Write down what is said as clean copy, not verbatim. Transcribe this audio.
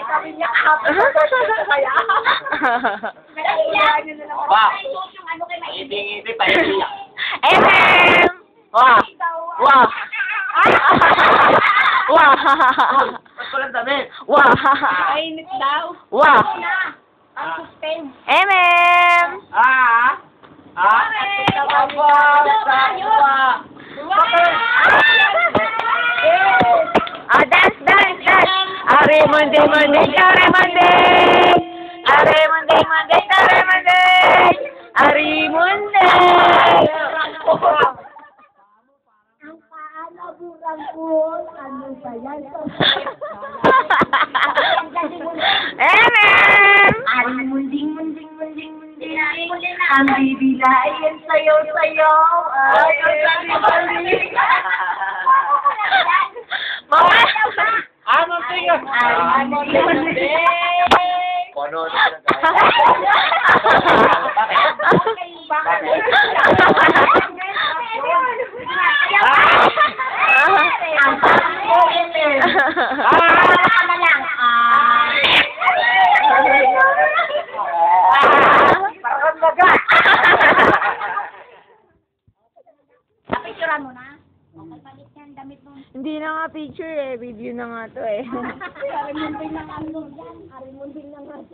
Sabi niya, kaya. Ba, ngiti-ngiti pa yun. MM! Wah! Wah! Wah! Ba't ko lang damit? Wah! Mainit daw. Wah! Ang suspense. MM! Ah? Ah? Apa? Ah, dance, dance, dance! Are Monday, Monday, are Monday! Are Monday, Monday, are Monday! Are Monday! Ang paalaburan ko, ano ba yan? MM! Ay, munding. Ang bibilayan sayaw. Ay, Mama! Ano tingin? Ay, munding. Ano? Ang pangit. Na lang. Napicturean mo na? Okay, palit yan, damit mo. Hindi na nga picture eh, video na nga to eh. Arimunding ng ano yan. Arimunding ng ano.